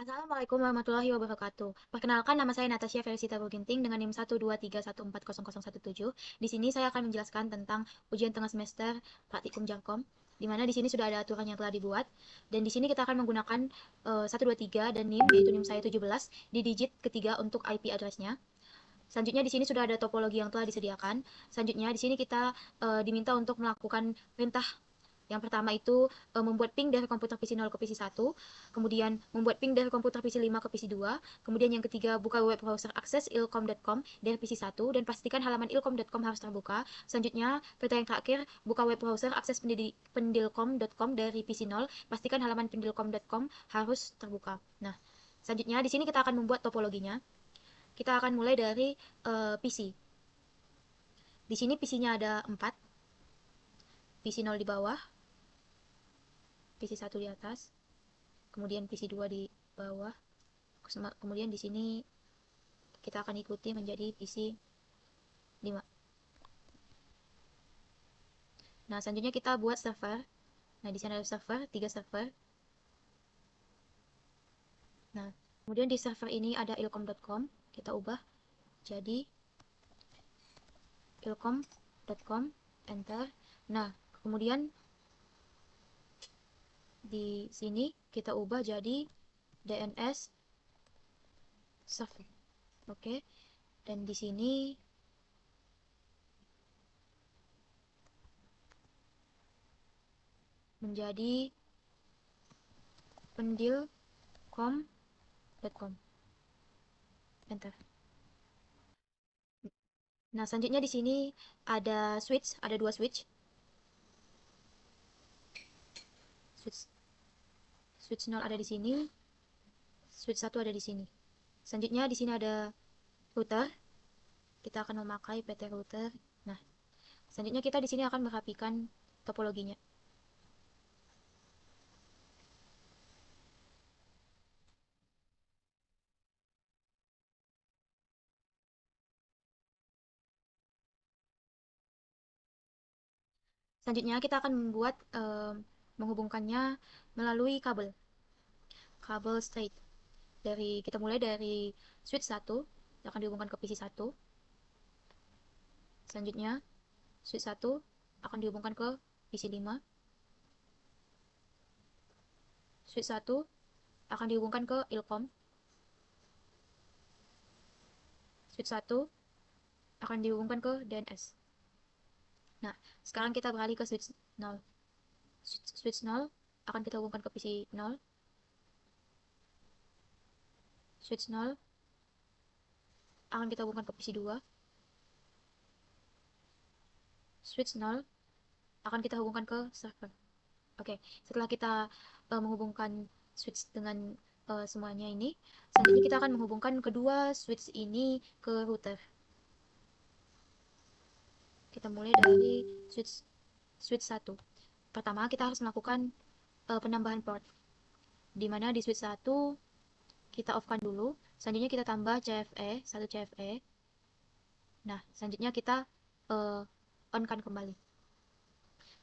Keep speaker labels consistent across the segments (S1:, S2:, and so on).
S1: Assalamualaikum warahmatullahi wabarakatuh. Perkenalkan, nama saya Natasha Felicita Buginting dengan NIM 123140017. Di sini saya akan menjelaskan tentang ujian tengah semester praktikum Jarkom, di mana di sini sudah ada aturan yang telah dibuat, dan di sini kita akan menggunakan 123 dan NIM, yaitu NIM saya 17 di digit ketiga untuk IP address-nya. Selanjutnya di sini sudah ada topologi yang telah disediakan. Selanjutnya di sini kita diminta untuk melakukan perintah. Yang pertama itu membuat ping dari komputer PC 0 ke PC 1, kemudian membuat ping dari komputer PC 5 ke PC 2, kemudian yang ketiga buka web browser akses ilkom.com dari PC 1 dan pastikan halaman ilkom.com harus terbuka. Selanjutnya, perintah yang terakhir, buka web browser akses pendilkom.com dari PC 0, pastikan halaman pendilkom.com harus terbuka. Nah, selanjutnya di sini kita akan membuat topologinya. Kita akan mulai dari PC. Di sini PC-nya ada 4, PC 0 di bawah, PC 1 di atas, kemudian PC 2 di bawah, kemudian di sini kita akan ikuti menjadi PC 5. Nah, selanjutnya kita buat server. Nah, di sini ada server, 3 server. Nah, kemudian di server ini ada ilkom.com, kita ubah jadi ilkom.com, enter. Nah, kemudian di sini kita ubah jadi DNS server. Oke. Dan di sini menjadi pendilkom.com. Enter. Nah, selanjutnya di sini ada switch, ada 2 switch. Switch switch 0 ada di sini, switch 1 ada di sini. Selanjutnya di sini ada router. Kita akan memakai PT router. Nah, selanjutnya kita di sini akan merapikan topologinya. Selanjutnya kita akan membuat menghubungkannya melalui kabel straight. Kita mulai dari switch 1 yang akan dihubungkan ke PC 1. Selanjutnya switch 1 akan dihubungkan ke PC 5. Switch 1 akan dihubungkan ke ilkom. Switch 1 akan dihubungkan ke DNS. Nah, sekarang kita beralih ke switch 0. Switch 0 akan kita hubungkan ke PC 0. Switch 0 akan kita hubungkan ke PC 2. Switch 0 akan kita hubungkan ke server. Oke, setelah kita menghubungkan switch dengan semuanya ini, selanjutnya kita akan menghubungkan kedua switch ini ke router. Kita mulai dari switch 1. Pertama, kita harus melakukan penambahan port. Di mana di switch 1 kita off-kan dulu, selanjutnya kita tambah CFE, 1 CFE. Nah, selanjutnya kita on-kan kembali.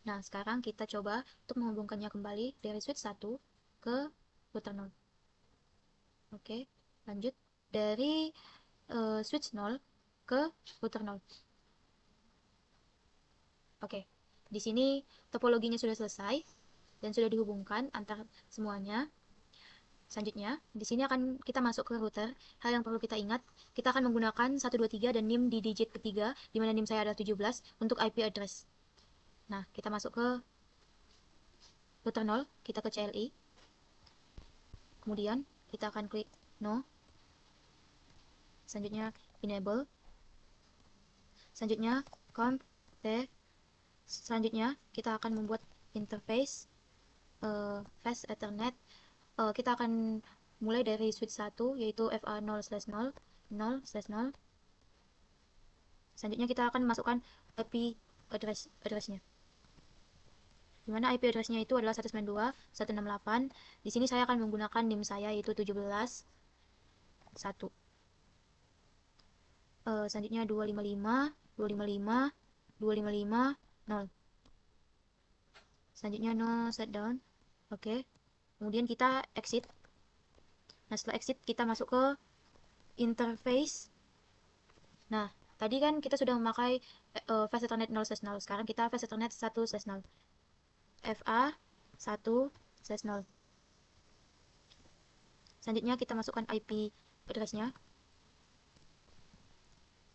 S1: Nah, sekarang kita coba untuk menghubungkannya kembali dari switch 1 ke router 0. Oke, lanjut dari switch 0 ke router 0. Oke, di sini topologinya sudah selesai dan sudah dihubungkan antar semuanya. Selanjutnya, di sini akan kita masuk ke router. Hal yang perlu kita ingat, kita akan menggunakan 123 dan NIM di digit ketiga, di mana NIM saya adalah 17 untuk IP address. Nah, kita masuk ke router 0, kita ke CLI. Kemudian, kita akan klik no. Selanjutnya, enable. Selanjutnya, conf t. Selanjutnya, kita akan membuat interface fast ethernet. Kita akan mulai dari switch 1 yaitu FA0/0 0/0. Selanjutnya kita akan masukkan IP address-nya. Dimana IP address-nya itu adalah 192.168. Di sini saya akan menggunakan NIM saya yaitu 17.1. Selanjutnya 255 255 255 0. Selanjutnya no shutdown. Oke. Kemudian kita exit. Nah, setelah exit kita masuk ke interface. Nah, tadi kan kita sudah memakai Fast Ethernet 0/0. Sekarang kita Fast Ethernet 1/0. FA 1/0. Selanjutnya kita masukkan IP address-nya.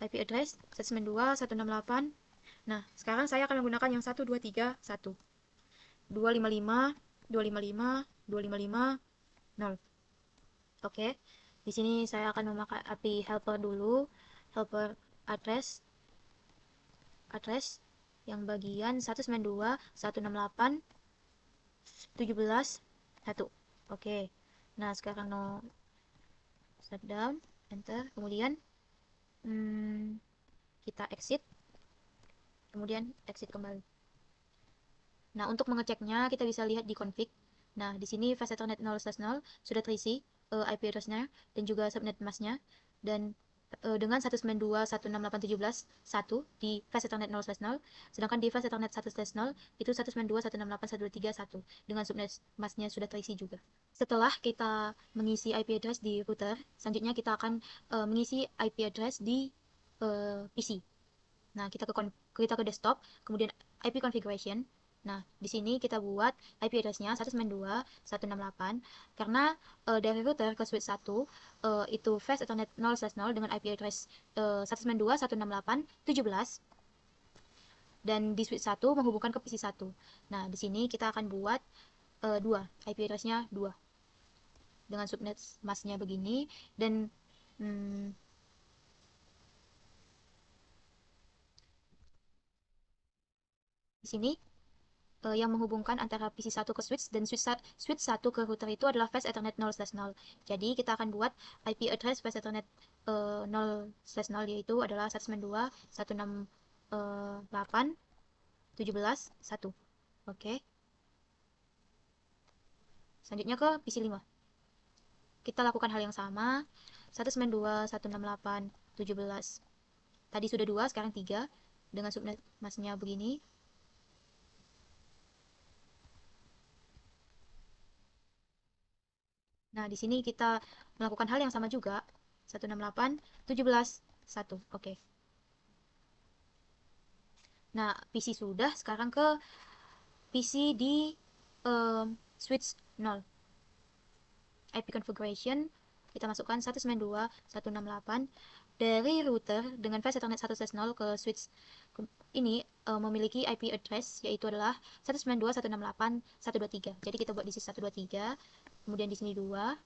S1: IP address 192.168. Nah, sekarang saya akan menggunakan yang 123.1. 255 255 255 0. Oke. Di sini saya akan memakai API helper dulu. Helper address yang bagian 192.168.17.1. Oke. Nah, sekarang no shutdown, enter. Kemudian kita exit. Kemudian exit kembali. Nah, untuk mengeceknya kita bisa lihat di config. Nah, di sini Fast Ethernet 0/0 sudah terisi IP address-nya dan juga subnet mask-nya, dan dengan 192.168.17.1 di Fast Ethernet 0/0, sedangkan di Fast Ethernet 1/0 itu 192.168.123.1 dengan subnet mask-nya sudah terisi juga. Setelah kita mengisi IP address di router, selanjutnya kita akan mengisi IP address di PC. Nah, kita ke desktop, kemudian IP configuration. Nah, di sini kita buat IP address-nya 192.168 karena dari router ke switch 1 itu Fast Ethernet 0/0 dengan IP address 192.168.17, dan di switch 1 menghubungkan ke PC 1. Nah, di sini kita akan buat 2, IP address-nya 2 dengan subnet mask-nya begini, dan di sini yang menghubungkan antara PC 1 ke switch dan switch 1 ke router itu adalah Fast Ethernet 0/0. Jadi kita akan buat IP address Fast Ethernet 0/0 yaitu adalah 192.168.17.1. Oke. Selanjutnya ke PC 5. Kita lakukan hal yang sama. 192.168.17. Tadi sudah 2, sekarang 3 dengan subnet masknya begini. Nah, di sini kita melakukan hal yang sama juga. 168.17.1. Oke. Nah, PC sudah, sekarang ke PC di switch 0. IP configuration, kita masukkan 192.168 dari router dengan Fast Ethernet 1/0 ke switch ini memiliki IP address yaitu adalah 192.168.123. Jadi kita buat di sini 123, kemudian di sini 2.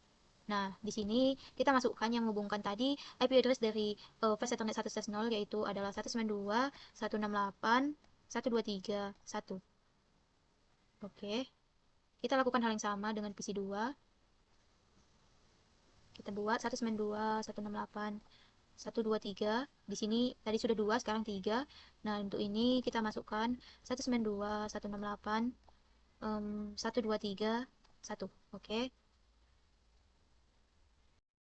S1: Nah, di sini kita masukkan yang menghubungkan tadi IP address dari Fast Ethernet 1/0 yaitu adalah 192.168.123.1. Oke. Kita lakukan hal yang sama dengan PC 2. Kita buat 192.168.123. Di sini tadi sudah 2, sekarang 3. Nah, untuk ini kita masukkan 192.168.123.1. Oke.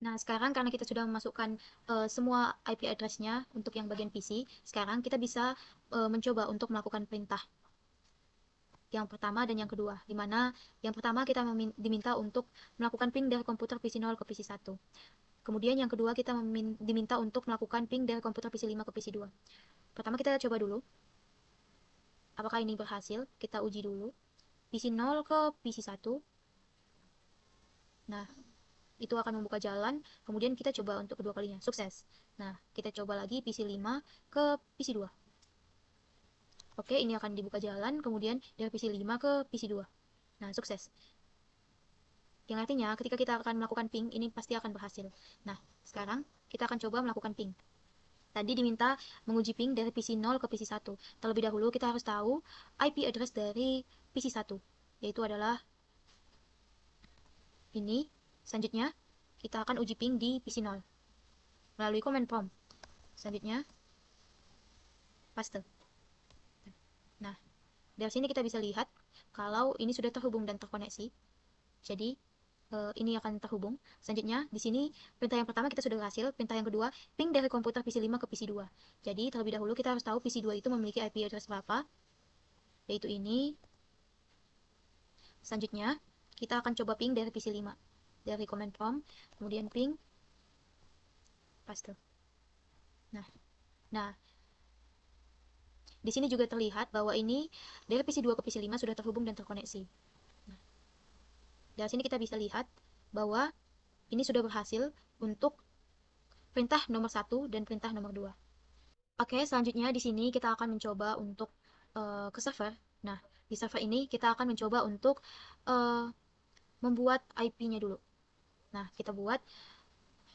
S1: Nah, sekarang karena kita sudah memasukkan semua IP address-nya untuk yang bagian PC, sekarang kita bisa mencoba untuk melakukan perintah yang pertama dan yang kedua, di mana yang pertama kita diminta untuk melakukan ping dari komputer PC 0 ke PC 1. Kemudian yang kedua kita diminta untuk melakukan ping dari komputer PC 5 ke PC 2. Pertama kita coba dulu apakah ini berhasil. Kita uji dulu PC 0 ke PC 1. Nah, itu akan membuka jalan. Kemudian kita coba untuk kedua kalinya, sukses. Nah, kita coba lagi PC 5 ke PC 2. Oke, ini akan dibuka jalan. Kemudian dari PC 5 ke PC 2. Nah, sukses. Yang artinya ketika kita akan melakukan ping, ini pasti akan berhasil. Nah, sekarang kita akan coba melakukan ping. Tadi diminta menguji ping dari PC 0 ke PC 1. Terlebih dahulu kita harus tahu IP address dari PC 1, yaitu adalah ini. Selanjutnya, kita akan uji ping di PC 0 melalui command prompt. Selanjutnya, paste. Nah, dari sini kita bisa lihat kalau ini sudah terhubung dan terkoneksi. Jadi, ini akan terhubung. Selanjutnya, di sini perintah yang pertama kita sudah berhasil. Perintah yang kedua, ping dari komputer PC 5 ke PC 2. Jadi, terlebih dahulu kita harus tahu PC 2 itu memiliki IP address berapa, yaitu ini. Selanjutnya, kita akan coba ping dari PC 5. dari command prompt, kemudian ping, paste. Nah, di sini juga terlihat bahwa ini dari PC 2 ke PC 5 sudah terhubung dan terkoneksi. Nah, dari sini kita bisa lihat bahwa ini sudah berhasil untuk perintah nomor 1 dan perintah nomor 2. Oke, selanjutnya di sini kita akan mencoba untuk ke server. Nah, di server ini kita akan mencoba untuk membuat IP-nya dulu. Nah, kita buat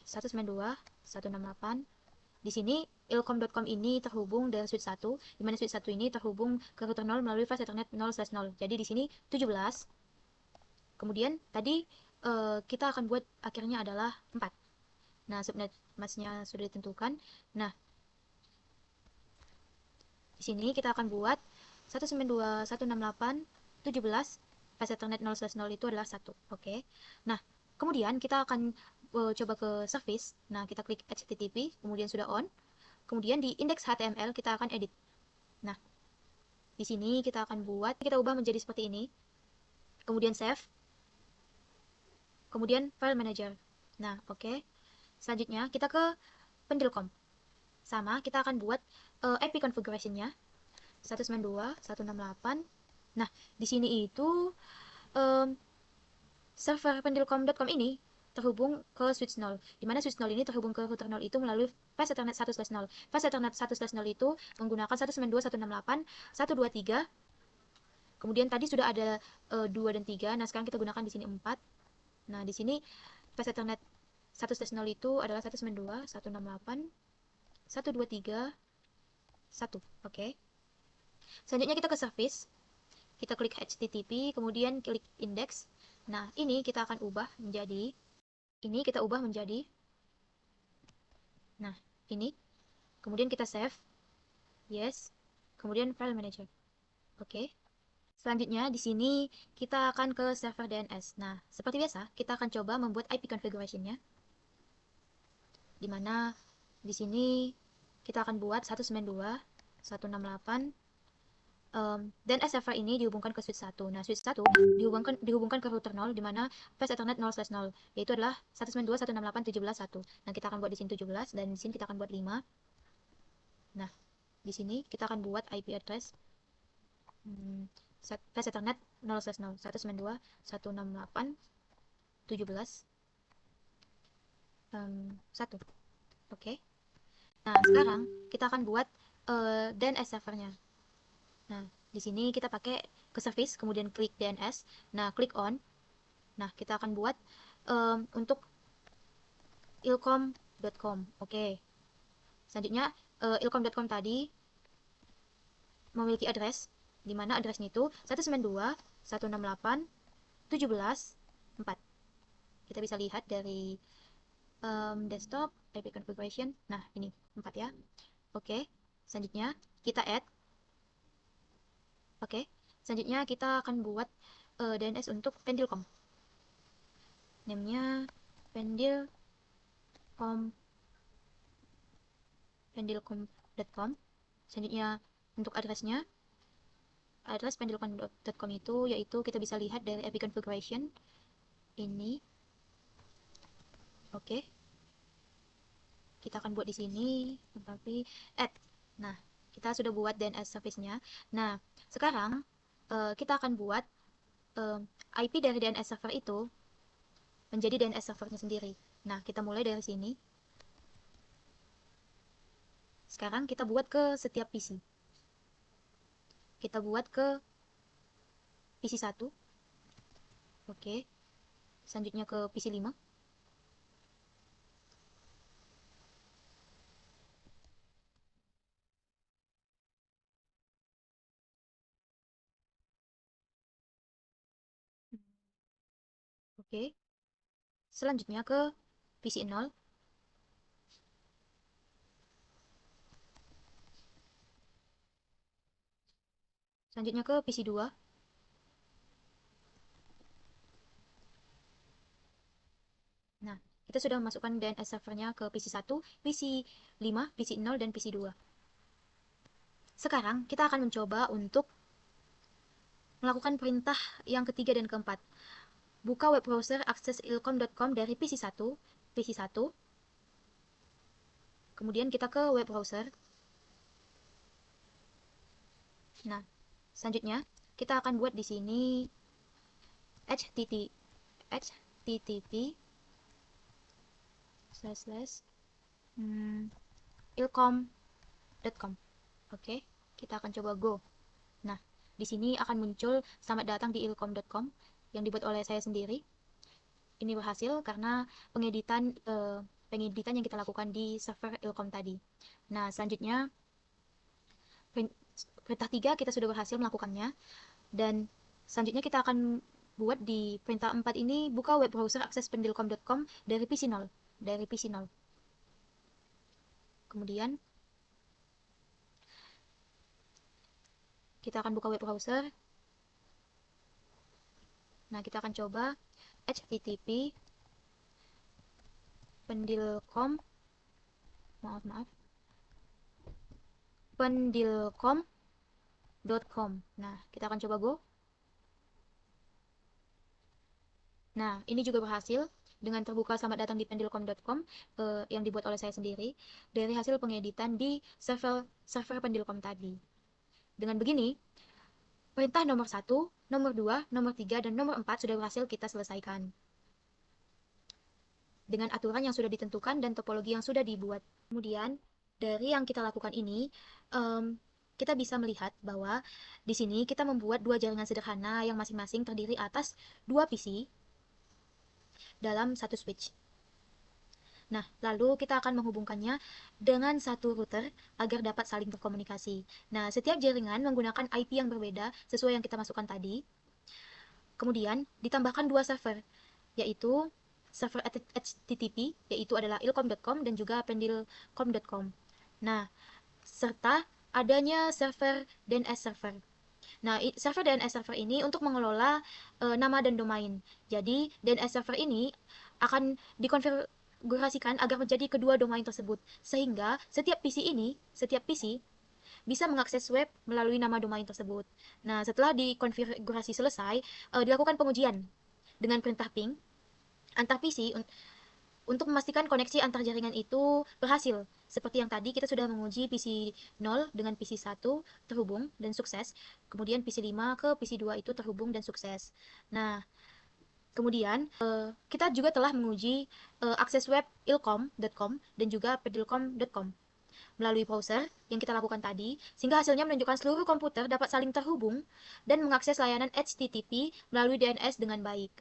S1: 192.168. Di sini ilkom.com ini terhubung dengan switch 1, di mana switch 1 ini terhubung ke router 0 melalui flash ethernet 0/0. Jadi di sini 17. Kemudian tadi kita akan buat akhirnya adalah 4. Nah, subnet masknya sudah ditentukan. Nah, di sini kita akan buat 192.168.17 flash ethernet 0/0 itu adalah 1. Oke. Nah, kemudian kita akan coba ke service. Nah, kita klik HTTP, kemudian sudah on. Kemudian di index HTML kita akan edit. Nah, di sini kita akan buat, kita ubah menjadi seperti ini. Kemudian save. Kemudian file manager. Nah, oke. Selanjutnya kita ke pendilcom. Sama, kita akan buat IP configuration-nya 192.168. Nah, di sini itu server pendilcom.com ini terhubung ke switch 0, di mana switch 0 ini terhubung ke router 0 itu melalui flash ethernet 1/0. Flash ethernet 1/0 itu menggunakan 192.168.123. Kemudian tadi sudah ada 2 dan 3. Nah, sekarang kita gunakan di sini 4. Nah, di sini flash ethernet 1/0 itu adalah 192.168.123.1. Oke. Selanjutnya kita ke service. Kita klik HTTP, kemudian klik index. Nah, ini kita akan ubah menjadi, nah, ini. Kemudian kita save. Yes. Kemudian file manager. Oke. Selanjutnya di sini kita akan ke server DNS. Nah, seperti biasa, kita akan coba membuat IP configuration-nya. Di mana di sini kita akan buat 192.168. DNS server ini dihubungkan ke switch 1. Nah, switch 1 dihubungkan ke router 0, di mana flash ethernet 0/0, yaitu adalah 192.168.17.1. Nah, kita akan buat di sini 17, dan di sini kita akan buat 5. Nah, di sini kita akan buat IP address flash ethernet 0/0, 192.168.17.1. Oke. Nah, sekarang kita akan buat DNS servernya. Nah, di sini kita pakai ke service, kemudian klik DNS. Nah, klik on. Nah, kita akan buat untuk ilkom.com. Oke. Selanjutnya, ilkom.com tadi memiliki address, di mana addressnya itu 192.168.17.4. Kita bisa lihat dari desktop, IP configuration. Nah, ini 4 ya. Oke. Selanjutnya, kita add. Oke. Selanjutnya, kita akan buat DNS untuk pendilcom. Namanya pendilcom.com. Selanjutnya, untuk addressnya, address pendilcom.com itu yaitu kita bisa lihat dari IP configuration ini. Oke. Kita akan buat di sini, tapi add. Nah, kita sudah buat DNS service-nya. Nah, sekarang kita akan buat IP dari DNS server itu menjadi DNS servernya sendiri. Nah, kita mulai dari sini. Sekarang kita buat ke setiap PC. Kita buat ke PC 1. Oke. Selanjutnya ke PC 5. Oke. Selanjutnya ke PC 0. Selanjutnya ke PC 2. Nah, kita sudah memasukkan DNS servernya ke PC 1, PC 5, PC 0, dan PC 2. Sekarang kita akan mencoba untuk melakukan perintah yang ketiga dan keempat. buka web browser akses ilkom.com dari PC1, kemudian kita ke web browser. Nah, selanjutnya kita akan buat di sini http://ilkom.com. Oke, kita akan coba go. Nah, di sini akan muncul selamat datang di ilkom.com yang dibuat oleh saya sendiri. Ini berhasil karena pengeditan yang kita lakukan di server ilkom tadi. Nah, selanjutnya perintah 3 kita sudah berhasil melakukannya, dan selanjutnya kita akan buat di perintah 4 ini, buka web browser akses pendilkom.com dari PC0. Kemudian kita akan buka web browser. Nah, kita akan coba http pendilkom pendilkom.com. Nah, kita akan coba go. Nah, ini juga berhasil dengan terbuka selamat datang di pendilkom.com yang dibuat oleh saya sendiri dari hasil pengeditan di server pendilkom tadi. Dengan begini, perintah nomor 1, nomor 2, nomor 3, dan nomor 4 sudah berhasil kita selesaikan dengan aturan yang sudah ditentukan dan topologi yang sudah dibuat. Kemudian, dari yang kita lakukan ini, kita bisa melihat bahwa di sini kita membuat dua jaringan sederhana yang masing-masing terdiri atas dua PC dalam satu switch. Nah, lalu kita akan menghubungkannya dengan satu router agar dapat saling berkomunikasi. Nah, setiap jaringan menggunakan IP yang berbeda sesuai yang kita masukkan tadi. Kemudian, ditambahkan dua server, yaitu server HTTP, yaitu adalah ilkom.com dan juga pendilkom.com. Nah, serta adanya server DNS server. Nah, server DNS server ini untuk mengelola nama dan domain. Jadi, DNS server ini akan dikonfigurasikan agar menjadi kedua domain tersebut. Sehingga setiap PC bisa mengakses web melalui nama domain tersebut. Nah, setelah dikonfigurasi selesai, dilakukan pengujian dengan perintah ping antar PC untuk memastikan koneksi antar jaringan itu berhasil. Seperti yang tadi kita sudah menguji PC 0 dengan PC 1 terhubung dan sukses. Kemudian PC 5 ke PC 2 itu terhubung dan sukses. Nah, kemudian kita juga telah menguji akses web ilkom.com dan juga pendilkom.com melalui browser yang kita lakukan tadi, sehingga hasilnya menunjukkan seluruh komputer dapat saling terhubung dan mengakses layanan HTTP melalui DNS dengan baik.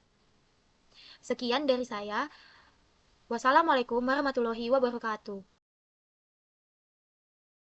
S1: Sekian dari saya. Wassalamualaikum warahmatullahi wabarakatuh.